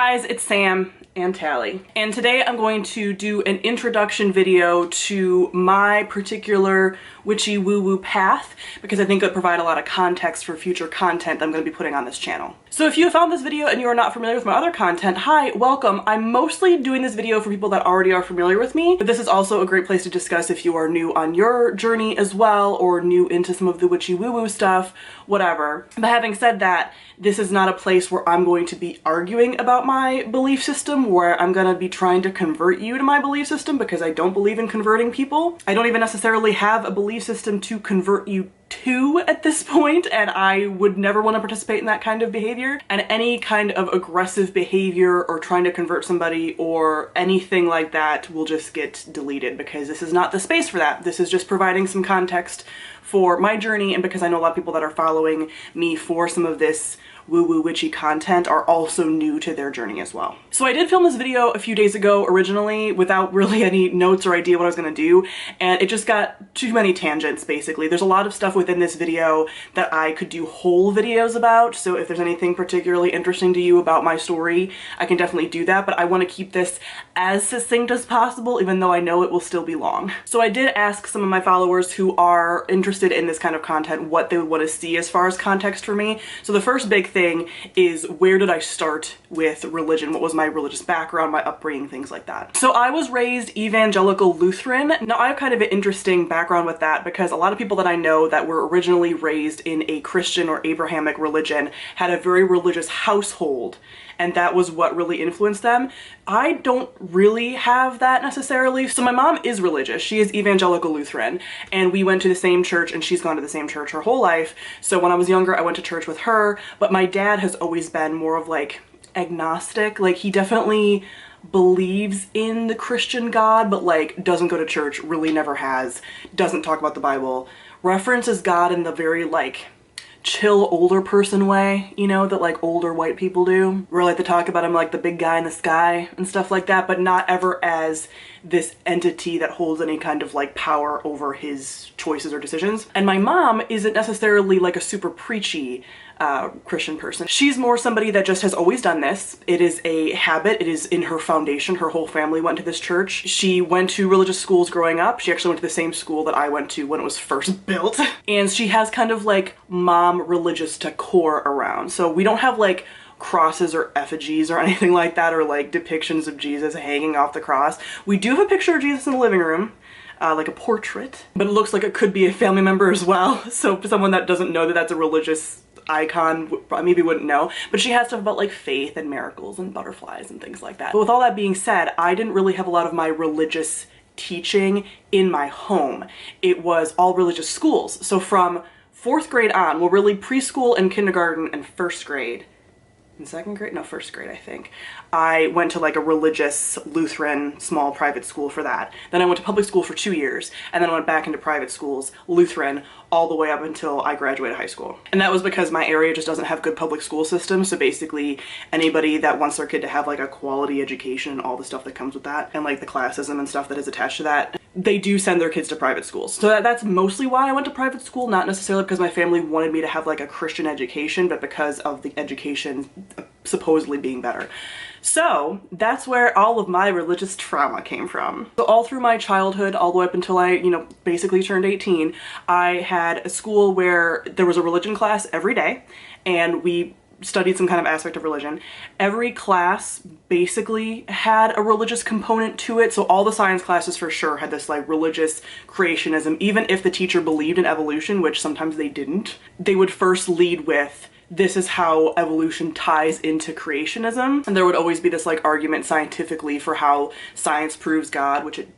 guys, it's Sam and Tally, and today I'm going to do an introduction video to my particular witchy woo-woo path because I think it would provide a lot of context for future content I'm going to be putting on this channel. So if you found this video and you are not familiar with my other content, hi, welcome. I'm mostly doing this video for people that already are familiar with me, but this is also a great place to discuss if you are new on your journey as well, or new into some of the witchy woo-woo stuff, whatever. But having said that, this is not a place where I'm going to be arguing about my belief system, where I'm going to be trying to convert you to my belief system, because I don't believe in converting people. I don't even necessarily have a belief system to convert you to at this point, and I would never want to participate in that kind of behavior. And any kind of aggressive behavior or trying to convert somebody or anything like that will just get deleted, because this is not the space for that. This is just providing some context for my journey, and because I know a lot of people that are following me for some of this woo-woo witchy content are also new to their journey as well. So I did film this video a few days ago originally without really any notes or idea what I was going to do, and it just got too many tangents basically. There's a lot of stuff within this video that I could do whole videos about, so if there's anything particularly interesting to you about my story, I can definitely do that, but I want to keep this as succinct as possible, even though I know it will still be long. So I did ask some of my followers who are interested in this kind of content what they would want to see as far as context for me. So the first big thing is, where did I start with religion? What was my religious background, my upbringing, things like that. So I was raised evangelical Lutheran. Now I have kind of an interesting background with that, because a lot of people that I know that were originally raised in a Christian or Abrahamic religion had a very religious household, and that was what really influenced them. I don't really have that necessarily. So my mom is religious. She is evangelical Lutheran, and we went to the same church, and she's gone to the same church her whole life. So when I was younger, I went to church with her, but my dad has always been more of like agnostic. Like, he definitely believes in the Christian God, but like doesn't go to church, really never has, doesn't talk about the Bible, references God in the very like chill older person way, you know, that like older white people do, where like they talk about him like the big guy in the sky and stuff like that, but not ever as this entity that holds any kind of like power over his choices or decisions. And my mom isn't necessarily like a super preachy Christian person. She's more somebody that just has always done this. It is a habit. It is in her foundation. Her whole family went to this church. She went to religious schools growing up. She actually went to the same school that I went to when it was first built. And she has kind of like mom religious decor around. So we don't have like crosses or effigies or anything like that, or like depictions of Jesus hanging off the cross. We do have a picture of Jesus in the living room. Like a portrait, but it looks like it could be a family member as well. So for someone that doesn't know that that's a religious icon, maybe wouldn't know, but she has stuff about like faith and miracles and butterflies and things like that. But with all that being said, I didn't really have a lot of my religious teaching in my home. It was all religious schools. So from 4th grade on, well, really preschool and kindergarten and 1st grade, in 2nd grade? No, 1st grade, I think. I went to like a religious Lutheran small private school for that. Then I went to public school for 2 years, and then I went back into private schools, Lutheran, all the way up until I graduated high school. And that was because my area just doesn't have good public school systems, so basically anybody that wants their kid to have like a quality education and all the stuff that comes with that, and like the classism and stuff that is attached to that, they do send their kids to private schools. So that's mostly why I went to private school, not necessarily because my family wanted me to have like a Christian education, but because of the education supposedly being better. So that's where all of my religious trauma came from. So all through my childhood, all the way up until I, you know, basically turned 18, I had a school where there was a religion class every day, and we studied some kind of aspect of religion. Every class basically had a religious component to it. So all the science classes for sure had this like religious creationism. Even if the teacher believed in evolution, which sometimes they didn't, they would first lead with, this is how evolution ties into creationism. And there would always be this like argument scientifically for how science proves God, which it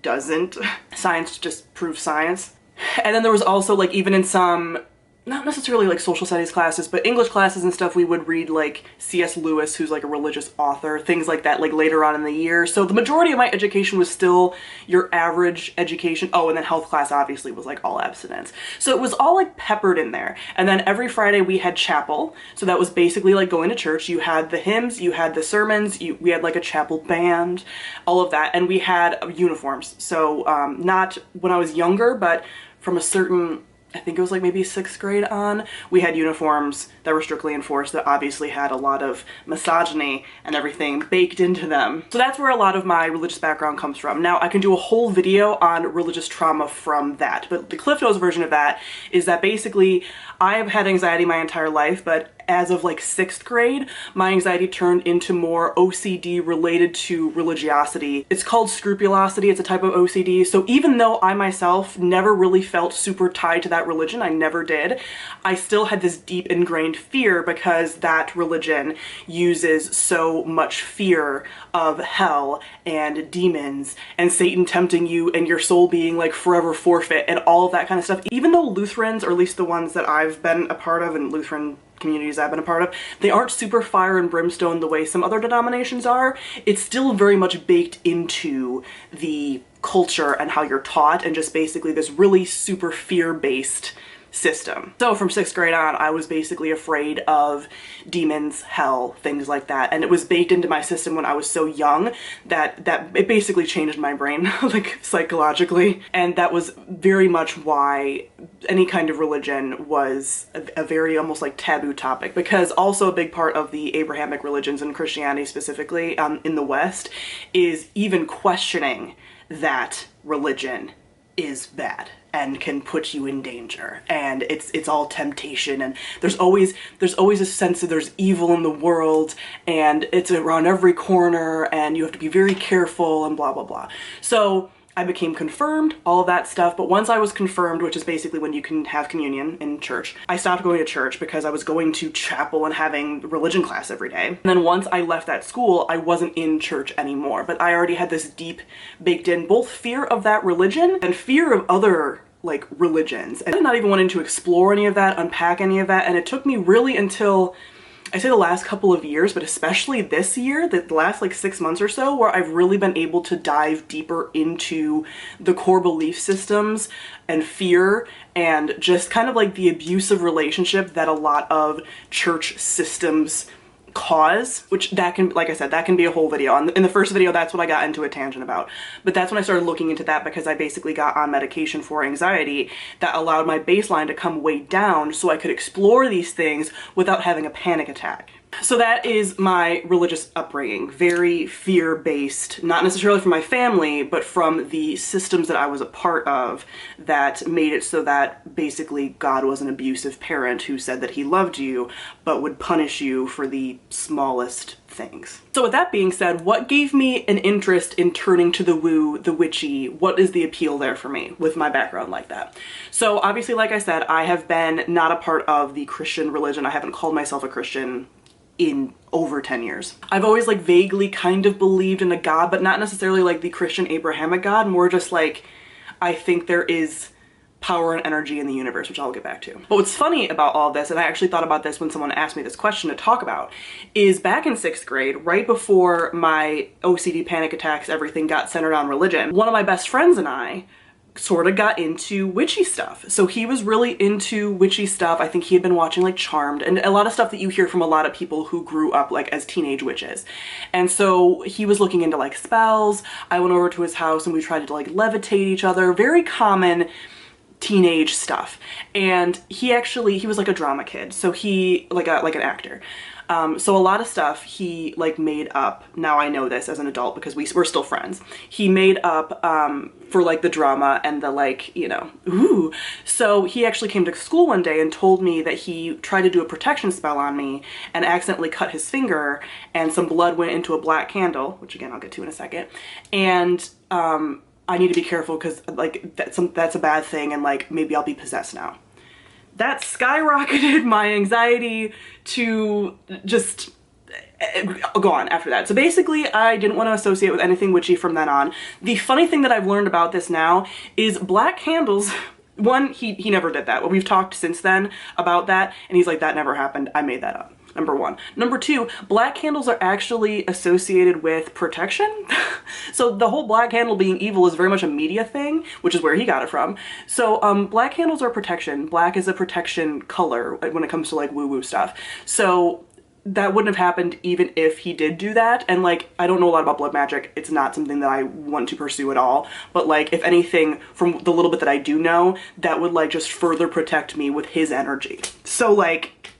doesn't. Science just proves science. And then there was also like, even in some, not necessarily like social studies classes, but English classes and stuff, we would read like C.S. Lewis, who's like a religious author, things like that, like later on in the year. So the majority of my education was still your average education. Oh, and then health class obviously was like all abstinence. So it was all like peppered in there. And then every Friday we had chapel. So that was basically like going to church. You had the hymns, you had the sermons, we had like a chapel band, all of that. And we had uniforms. So not when I was younger, but from a certain I think it was like maybe 6th grade on, we had uniforms that were strictly enforced that obviously had a lot of misogyny and everything baked into them. So that's where a lot of my religious background comes from. Now, I can do a whole video on religious trauma from that, but the Cliff Notes version of that is that basically I have had anxiety my entire life, but as of like 6th grade, my anxiety turned into more OCD related to religiosity. It's called scrupulosity. It's a type of OCD. So even though I myself never really felt super tied to that religion, I never did, I still had this deep ingrained fear because that religion uses so much fear of hell and demons and Satan tempting you and your soul being like forever forfeit and all of that kind of stuff. Even though Lutherans, or at least the ones that I've been a part of, and Lutheran communities I've been a part of, they aren't super fire and brimstone the way some other denominations are. It's still very much baked into the culture and how you're taught, and just basically this really super fear-based system. So from 6th grade on, I was basically afraid of demons, hell, things like that. And it was baked into my system when I was so young that it basically changed my brain, like psychologically. And that was very much why any kind of religion was a very almost like taboo topic, because also a big part of the Abrahamic religions and Christianity specifically in the West is even questioning that religion is bad and can put you in danger, and it's all temptation, and there's always a sense that there's evil in the world and it's around every corner and you have to be very careful and blah blah blah. So I became confirmed, all of that stuff, but once I was confirmed, which is basically when you can have communion in church, I stopped going to church because I was going to chapel and having religion class every day. And then once I left that school, I wasn't in church anymore, but I already had this deep baked in both fear of that religion and fear of other like religions. And I'm not even wanting to explore any of that, unpack any of that, and it took me really until I say the last couple of years, but especially this year, the last like 6 months or so, where I've really been able to dive deeper into the core belief systems and fear and just kind of like the abusive relationship that a lot of church systems cause, which that can, like I said, that can be a whole video. In the first video, that's what I got into a tangent about. But that's when I started looking into that, because I basically got on medication for anxiety that allowed my baseline to come way down so I could explore these things without having a panic attack. So that is my religious upbringing, very fear-based, not necessarily from my family, but from the systems that I was a part of that made it so that basically God was an abusive parent who said that he loved you, but would punish you for the smallest things. So with that being said, what gave me an interest in turning to the woo, the witchy? What is the appeal there for me with my background like that? So obviously, like I said, I have been not a part of the Christian religion. I haven't called myself a Christian in over 10 years. I've always like vaguely kind of believed in a God, but not necessarily like the Christian Abrahamic God, more just like I think there is power and energy in the universe, which I'll get back to. But what's funny about all this, and I actually thought about this when someone asked me this question to talk about, is back in 6th grade, right before my OCD panic attacks, everything got centered on religion, one of my best friends and I sort of got into witchy stuff. So he was really into witchy stuff. I think he had been watching like Charmed and a lot of stuff that you hear from a lot of people who grew up like as teenage witches. And so he was looking into like spells. I went over to his house and we tried to like levitate each other. Very common teenage stuff. And he was like a drama kid. So he like an actor. So a lot of stuff he like made up. Now I know this as an adult because we're still friends. He made up for like the drama and the like, you know, ooh. So he actually came to school one day and told me that he tried to do a protection spell on me and accidentally cut his finger and some blood went into a black candle, which again I'll get to in a second. And I need to be careful because like that's a bad thing and like maybe I'll be possessed now. That skyrocketed my anxiety to just go on after that. So basically I didn't want to associate with anything witchy from then on. The funny thing that I've learned about this now is black candles, one, he never did that. We've talked since then about that and he's like, that never happened. I made that up. Number one. Number two, black candles are actually associated with protection. So the whole black candle being evil is very much a media thing, which is where he got it from. So black candles are protection. Black is a protection color when it comes to like woo-woo stuff. So that wouldn't have happened even if he did do that. And like, I don't know a lot about blood magic. It's not something that I want to pursue at all. But like, if anything, from the little bit that I do know, that would like just further protect me with his energy. So like,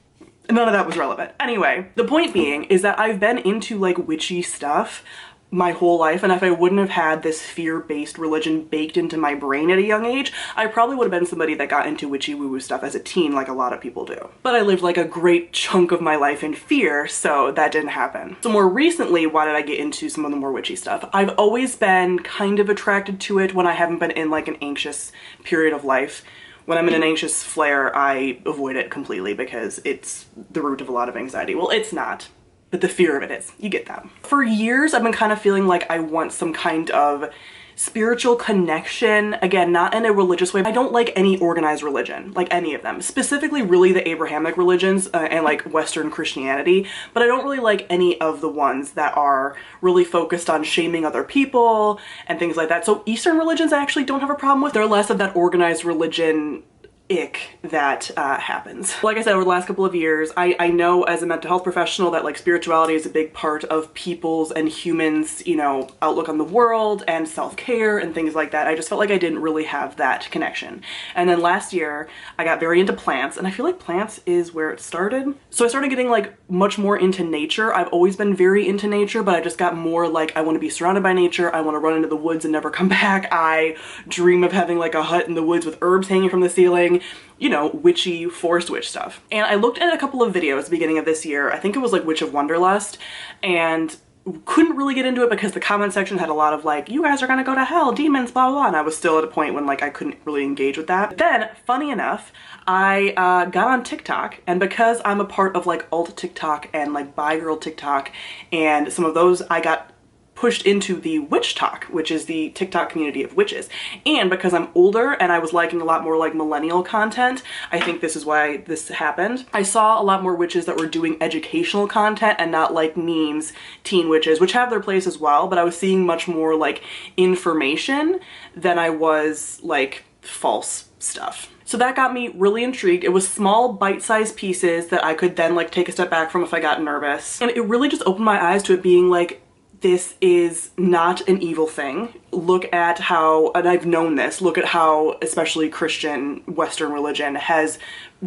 none of that was relevant. Anyway, the point being is that I've been into like witchy stuff my whole life, and if I wouldn't have had this fear-based religion baked into my brain at a young age, I probably would have been somebody that got into witchy woo-woo stuff as a teen like a lot of people do. But I lived like a great chunk of my life in fear, so that didn't happen. So more recently, why did I get into some of the more witchy stuff? I've always been kind of attracted to it when I haven't been in like an anxious period of life. When I'm in an anxious flare, I avoid it completely because it's the root of a lot of anxiety. Well, it's not, but the fear of it is. You get that. For years, I've been kind of feeling like I want some kind of spiritual connection. Again, not in a religious way. I don't like any organized religion, like any of them. Specifically, really the Abrahamic religions and like Western Christianity, but I don't really like any of the ones that are really focused on shaming other people and things like that. So Eastern religions I actually don't have a problem with. They're less of that organized religion ick that happens. Like I said, over the last couple of years, I know as a mental health professional that like spirituality is a big part of people's and humans, you know, outlook on the world and self-care and things like that. I just felt like I didn't really have that connection. And then last year I got very into plants, and I feel like plants is where it started. So I started getting like much more into nature. I've always been very into nature, but I just got more like I want to be surrounded by nature. I want to run into the woods and never come back. I dream of having like a hut in the woods with herbs hanging from the ceiling. You know, witchy, forest witch stuff. And I looked at a couple of videos at the beginning of this year. I think it was like Witch of Wonderlust, and couldn't really get into it because the comment section had a lot of like, you guys are gonna go to hell, demons, blah, blah, blah. And I was still at a point when like I couldn't really engage with that. But then, funny enough, I got on TikTok, and because I'm a part of like alt TikTok and like bi girl TikTok and some of those, I got pushed into the witch talk, which is the TikTok community of witches. And because I'm older and I was liking a lot more like millennial content, I think this is why this happened. I saw a lot more witches that were doing educational content and not like memes, teen witches, which have their place as well, but I was seeing much more like information than I was like false stuff. So that got me really intrigued. It was small bite-sized pieces that I could then like take a step back from if I got nervous. And it really just opened my eyes to it being like, this is not an evil thing. Look at how, and I've known this, look at how especially Christian Western religion has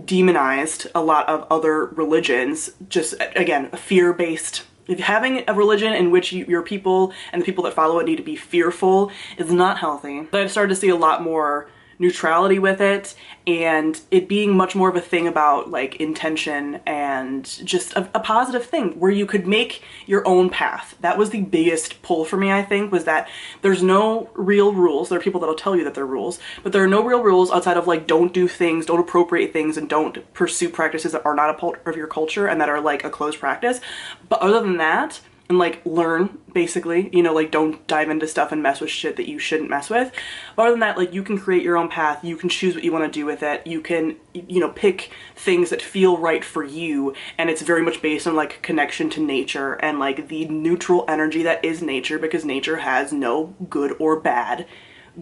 demonized a lot of other religions. Just, again, fear-based. If having a religion in which your people and the people that follow it need to be fearful is not healthy. But I've started to see a lot more neutrality with it, and it being much more of a thing about like intention and just a positive thing where you could make your own path. That was the biggest pull for me, I think, was that there's no real rules. There are people that'll tell you that there are rules, but there are no real rules outside of like don't do things, don't appropriate things, and don't pursue practices that are not a part of your culture and that are like a closed practice. But other than that, and like learn, basically, you know, like don't dive into stuff and mess with shit that you shouldn't mess with. But other than that, like you can create your own path, you can choose what you want to do with it, you can, you know, pick things that feel right for you, and it's very much based on like connection to nature and like the neutral energy that is nature, because nature has no good or bad,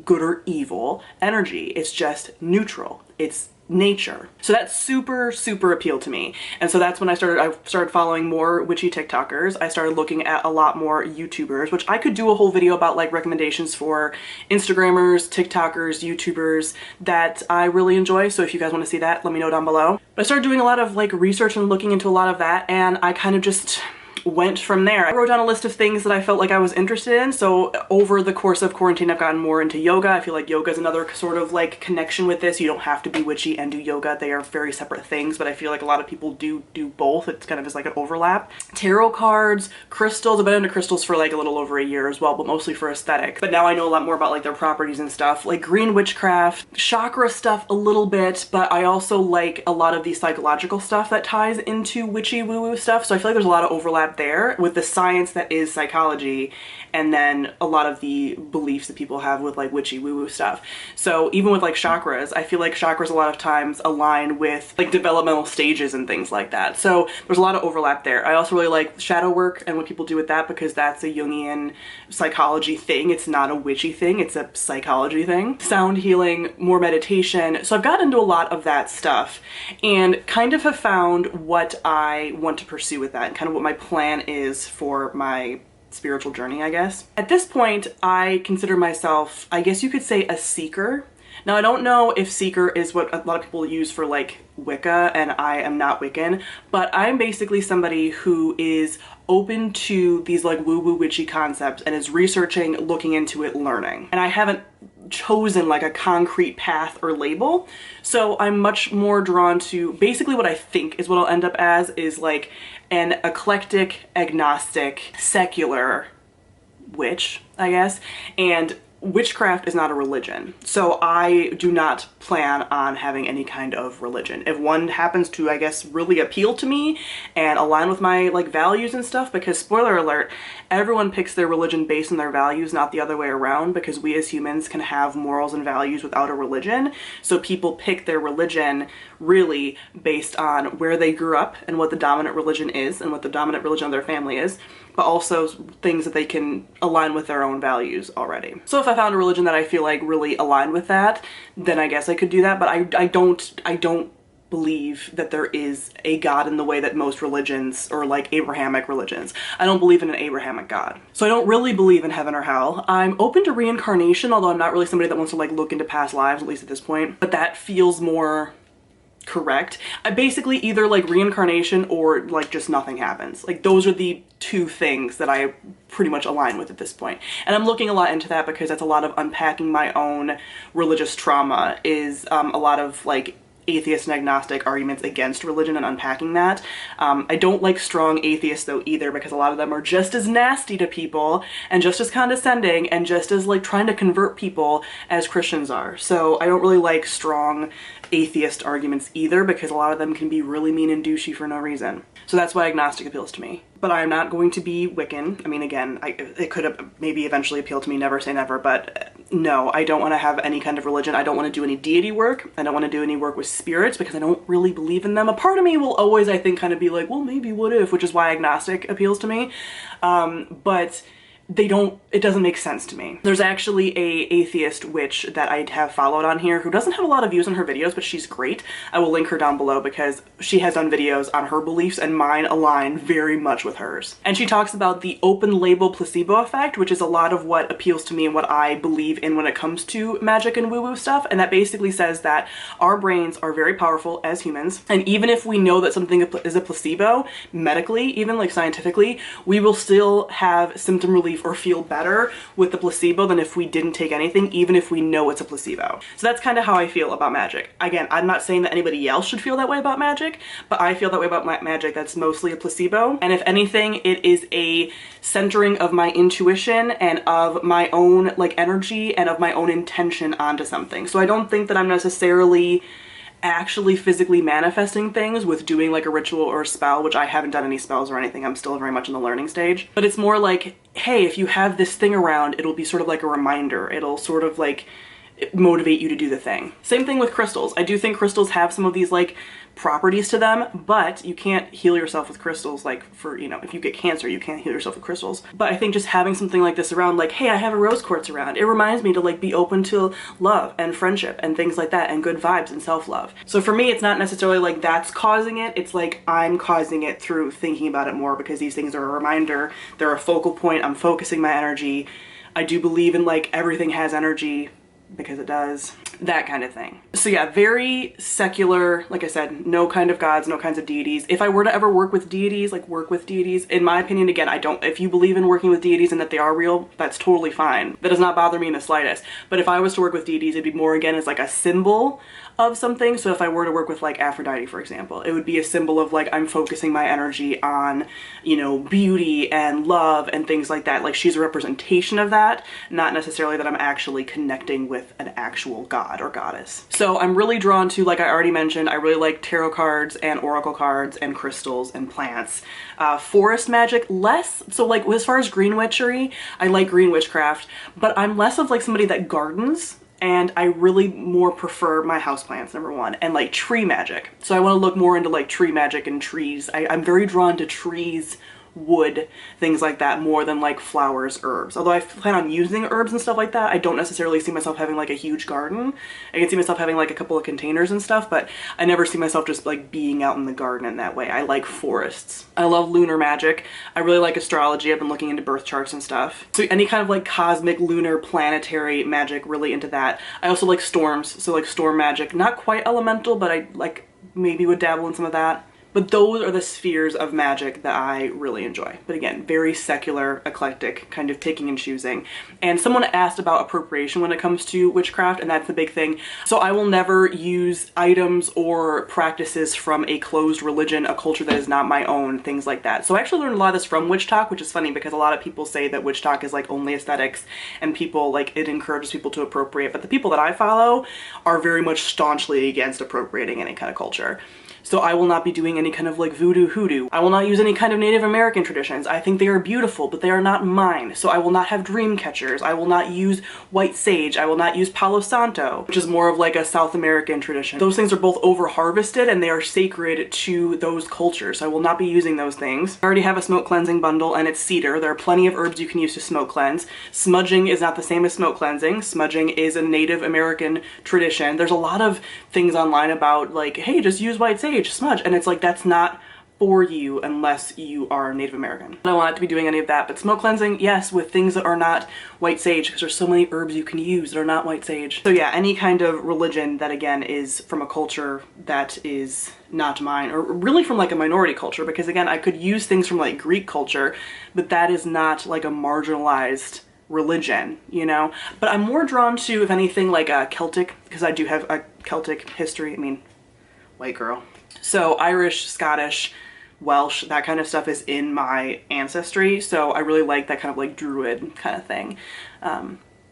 good or evil energy. It's just neutral. It's nature. So that super appealed to me. And so that's when I started following more witchy TikTokers. I started looking at a lot more YouTubers, which I could do a whole video about like recommendations for Instagrammers, TikTokers, YouTubers that I really enjoy. So if you guys want to see that, let me know down below. But I started doing a lot of like research and looking into a lot of that, and I kind of just went from there. I wrote down a list of things that I felt like I was interested in. So over the course of quarantine, I've gotten more into yoga. I feel like yoga is another sort of like connection with this. You don't have to be witchy and do yoga. They are very separate things, but I feel like a lot of people do both. It's kind of just like an overlap. Tarot cards, crystals. I've been into crystals for like a little over a year as well, but mostly for aesthetic. But now I know a lot more about like their properties and stuff, like green witchcraft, chakra stuff a little bit, but I also like a lot of the psychological stuff that ties into witchy woo-woo stuff. So I feel like there's a lot of overlap overlap there with the science that is psychology, and then a lot of the beliefs that people have with like witchy woo-woo stuff. So even with like chakras, I feel like chakras a lot of times align with like developmental stages and things like that. So there's a lot of overlap there. I also really like shadow work and what people do with that, because that's a Jungian psychology thing. It's not a witchy thing, it's a psychology thing. Sound healing, more meditation. So I've gotten into a lot of that stuff and kind of have found what I want to pursue with that and kind of what my plan is for my spiritual journey, I guess. At this point, I consider myself, I guess you could say, a seeker. Now, I don't know if seeker is what a lot of people use for like Wicca, and I am not Wiccan, but I'm basically somebody who is open to these like woo-woo witchy concepts and is researching, looking into it, learning. And I haven't chosen like a concrete path or label, so I'm much more drawn to basically what I think is what I'll end up as is like an eclectic, agnostic, secular witch, I guess. And witchcraft is not a religion, so I do not plan on having any kind of religion. If one happens to, I guess, really appeal to me and align with my like values and stuff, because spoiler alert, everyone picks their religion based on their values, not the other way around, because we as humans can have morals and values without a religion. So people pick their religion really based on where they grew up and what the dominant religion is and what the dominant religion of their family is, but also things that they can align with their own values already. So if I found a religion that I feel like really aligned with that, then I guess I could do that, but I don't believe that there is a God in the way that most religions, or like Abrahamic religions. I don't believe in an Abrahamic God. So I don't really believe in heaven or hell. I'm open to reincarnation, although I'm not really somebody that wants to like look into past lives, at least at this point, but that feels more correct. I basically either like reincarnation or like just nothing happens. Like those are the two things that I pretty much align with at this point. And I'm looking a lot into that because that's a lot of unpacking my own religious trauma, is a lot of like atheist and agnostic arguments against religion and unpacking that. I don't like strong atheists though either, because a lot of them are just as nasty to people and just as condescending and just as like trying to convert people as Christians are. So I don't really like strong atheist arguments either, because a lot of them can be really mean and douchey for no reason. So that's why agnostic appeals to me. But I'm not going to be Wiccan. I mean, again, it could have maybe eventually appeal to me, never say never, but no, I don't want to have any kind of religion. I don't want to do any deity work. I don't want to do any work with spirits because I don't really believe in them. A part of me will always, I think, kind of be like, well, maybe what if, which is why agnostic appeals to me. But it doesn't make sense to me. There's actually a atheist witch that I have followed on here who doesn't have a lot of views on her videos, but she's great. I will link her down below because she has done videos on her beliefs and mine align very much with hers. And she talks about the open label placebo effect, which is a lot of what appeals to me and what I believe in when it comes to magic and woo-woo stuff. And that basically says that our brains are very powerful as humans. And even if we know that something is a placebo, medically, even like scientifically, we will still have symptom relief or feel better with the placebo than if we didn't take anything, even if we know it's a placebo. So that's kind of how I feel about magic. Again, I'm not saying that anybody else should feel that way about magic, but I feel that way about magic that's mostly a placebo. And if anything, it is a centering of my intuition and of my own like energy and of my own intention onto something. So I don't think that I'm necessarily actually physically manifesting things with doing like a ritual or a spell, which I haven't done any spells or anything. I'm still very much in the learning stage. But it's more like, hey, if you have this thing around, it'll be sort of like a reminder. It'll sort of like motivate you to do the thing. Same thing with crystals. I do think crystals have some of these like properties to them, but you can't heal yourself with crystals. Like for, you know, if you get cancer, you can't heal yourself with crystals. But I think just having something like this around, like, hey, I have a rose quartz around, it reminds me to like be open to love and friendship and things like that, and good vibes and self-love. So for me, it's not necessarily like that's causing it. It's like I'm causing it through thinking about it more, because these things are a reminder. They're a focal point. I'm focusing my energy. I do believe in like everything has energy, because it does, that kind of thing. So yeah, very secular, like I said, no kind of gods, no kinds of deities. If I were to ever work with deities, in my opinion, again, if you believe in working with deities and that they are real, that's totally fine. That does not bother me in the slightest. But if I was to work with deities, it'd be more, again, as like a symbol of something. So if I were to work with like Aphrodite, for example, it would be a symbol of like, I'm focusing my energy on, you know, beauty and love and things like that. Like she's a representation of that, not necessarily that I'm actually connecting with an actual god. god or goddess. So I'm really drawn to, like I already mentioned, I really like tarot cards and oracle cards and crystals and plants. Forest magic, less. So like as far as green witchery, I like green witchcraft, but I'm less of like somebody that gardens, and I really more prefer my houseplants, number one, and like tree magic. So I want to look more into like tree magic and trees. I'm very drawn to trees, wood, things like that, more than like flowers, herbs. Although I plan on using herbs and stuff like that, I don't necessarily see myself having like a huge garden. I can see myself having like a couple of containers and stuff, but I never see myself just like being out in the garden in that way. I like forests. I love lunar magic. I really like astrology. I've been looking into birth charts and stuff. So any kind of like cosmic, lunar, planetary magic, really into that. I also like storms, so like storm magic. Not quite elemental, but I like maybe would dabble in some of that. But those are the spheres of magic that I really enjoy. But again, very secular, eclectic, kind of picking and choosing. And someone asked about appropriation when it comes to witchcraft, and that's the big thing. So I will never use items or practices from a closed religion, a culture that is not my own, things like that. So I actually learned a lot of this from Witch Talk, which is funny because a lot of people say that Witch Talk is like only aesthetics and people like it encourages people to appropriate. But the people that I follow are very much staunchly against appropriating any kind of culture. So I will not be doing any kind of like voodoo hoodoo. I will not use any kind of Native American traditions. I think they are beautiful, but they are not mine. So I will not have dream catchers. I will not use white sage. I will not use Palo Santo, which is more of like a South American tradition. Those things are both over harvested and they are sacred to those cultures. So I will not be using those things. I already have a smoke cleansing bundle and it's cedar. There are plenty of herbs you can use to smoke cleanse. Smudging is not the same as smoke cleansing. Smudging is a Native American tradition. There's a lot of things online about like, hey, just use white sage, smudge, and it's like that's not for you unless you are Native American. I don't want to be doing any of that, but smoke cleansing, yes, with things that are not white sage, because there's so many herbs you can use that are not white sage. So yeah, any kind of religion that again is from a culture that is not mine, or really from like a minority culture, because again, I could use things from like Greek culture, but that is not like a marginalized religion, you know? But I'm more drawn to, if anything, like a Celtic, because I do have a Celtic history. I mean, white girl. So Irish, Scottish, Welsh, that kind of stuff is in my ancestry. So I really like that kind of like druid kind of thing.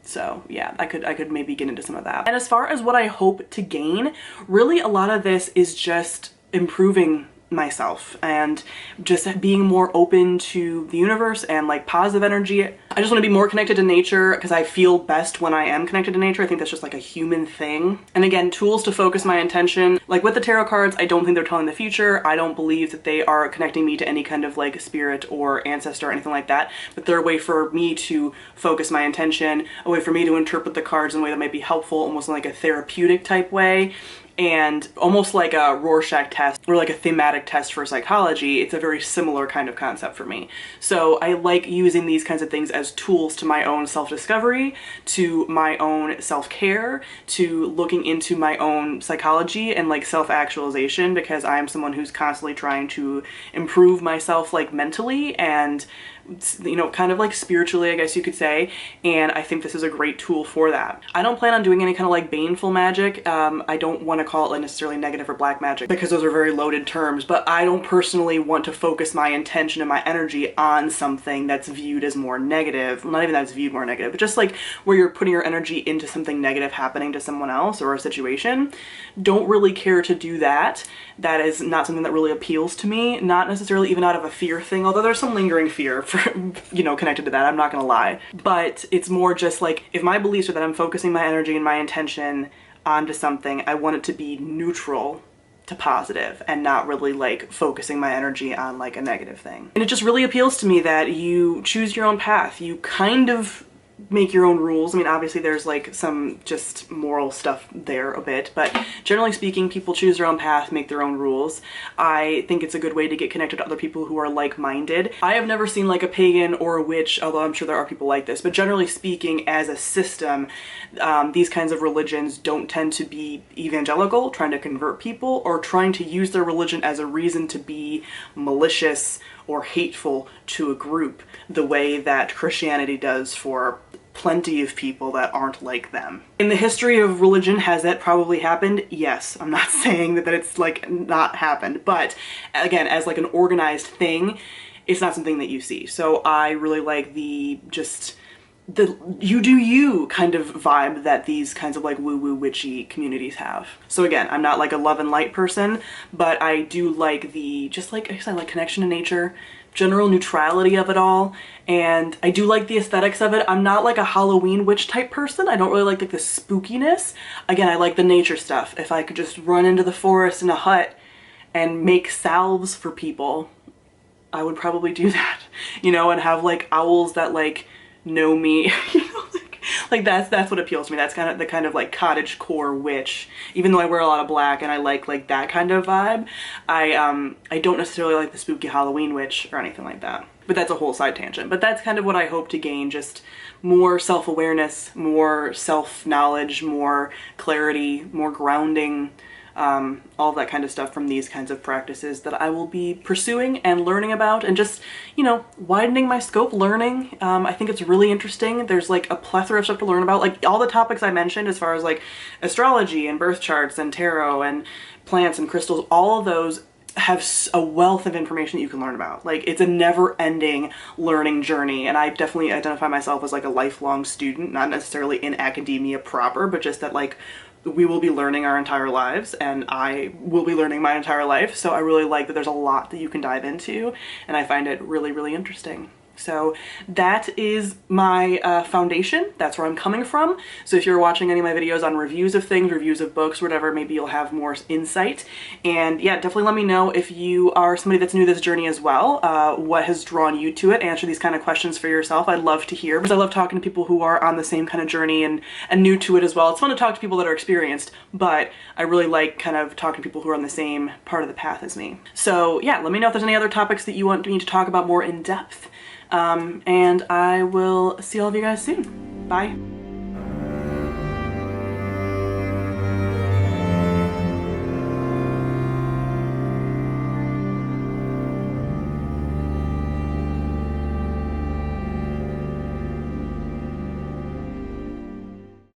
So yeah, I could maybe get into some of that. And as far as what I hope to gain, really a lot of this is just improving myself and just being more open to the universe and like positive energy. I just want to be more connected to nature because I feel best when I am connected to nature. I think that's just like a human thing. And again, tools to focus my intention. Like with the tarot cards, I don't think they're telling the future. I don't believe that they are connecting me to any kind of like spirit or ancestor or anything like that, but they're a way for me to focus my intention, a way for me to interpret the cards in a way that might be helpful, almost in like a therapeutic type way. And almost like a Rorschach test or like a thematic test for psychology, it's a very similar kind of concept for me. So I like using these kinds of things as tools to my own self-discovery, to my own self-care, to looking into my own psychology and like self-actualization, because I am someone who's constantly trying to improve myself like mentally and, you know, kind of like spiritually, I guess you could say, and I think this is a great tool for that. I don't plan on doing any kind of like baneful magic. I don't want to call it like necessarily negative or black magic because those are very loaded terms, but I don't personally want to focus my intention and my energy on something that's viewed as more negative. Well, not even that it's viewed more negative, but just like where you're putting your energy into something negative happening to someone else or a situation. Don't really care to do that. That is not something that really appeals to me, not necessarily even out of a fear thing, although there's some lingering fear for, you know, connected to that, I'm not gonna lie. But it's more just like, if my beliefs are that I'm focusing my energy and my intention onto something, I want it to be neutral to positive and not really like focusing my energy on like a negative thing. And it just really appeals to me that you choose your own path. You kind of make your own rules. I mean, obviously there's like some just moral stuff there a bit, but generally speaking, people choose their own path, make their own rules. I think it's a good way to get connected to other people who are like-minded. I have never seen like a pagan or a witch, although I'm sure there are people like this, but generally speaking, as a system, these kinds of religions don't tend to be evangelical, trying to convert people, or trying to use their religion as a reason to be malicious or hateful to a group, the way that Christianity does for plenty of people that aren't like them. In the history of religion, has that probably happened? Yes. I'm not saying that it's like not happened, but again, as like an organized thing, it's not something that you see. So I really like the just the you do you kind of vibe that these kinds of like woo-woo witchy communities have. So again, I'm not like a love and light person, but I do like the, just like I said, like connection to nature, general neutrality of it all, and I do like the aesthetics of it. I'm not like a Halloween witch type person. I don't really like the spookiness. Again, I like the nature stuff. If I could just run into the forest in a hut and make salves for people, I would probably do that, you know, and have like owls that like know me, you know, like that's what appeals to me. That's kind of the kind of like cottage core witch. Even though I wear a lot of black and I like that kind of vibe, I don't necessarily like the spooky Halloween witch or anything like that. But that's a whole side tangent. But that's kind of what I hope to gain, just more self-awareness, more self-knowledge, more clarity, more grounding, all of that kind of stuff from these kinds of practices that I will be pursuing and learning about, and just, you know, widening my scope, learning. I think it's really interesting. There's like a plethora of stuff to learn about, like all the topics I mentioned as far as like astrology and birth charts and tarot and plants and crystals, all of those have a wealth of information that you can learn about. Like, it's a never-ending learning journey, and I definitely identify myself as like a lifelong student, not necessarily in academia proper, but just that like we will be learning our entire lives, and I will be learning my entire life. So I really like that there's a lot that you can dive into, and I find it really, really interesting. So that is my foundation. That's where I'm coming from. So if you're watching any of my videos on reviews of things, reviews of books, whatever, maybe you'll have more insight. And yeah, definitely let me know if you are somebody that's new to this journey as well, what has drawn you to it. Answer these kind of questions for yourself. I'd love to hear, because I love talking to people who are on the same kind of journey and new to it as well. It's fun to talk to people that are experienced, but I really like kind of talking to people who are on the same part of the path as me. So yeah, let me know if there's any other topics that you want me to talk about more in depth. And I will see all of you guys soon. Bye.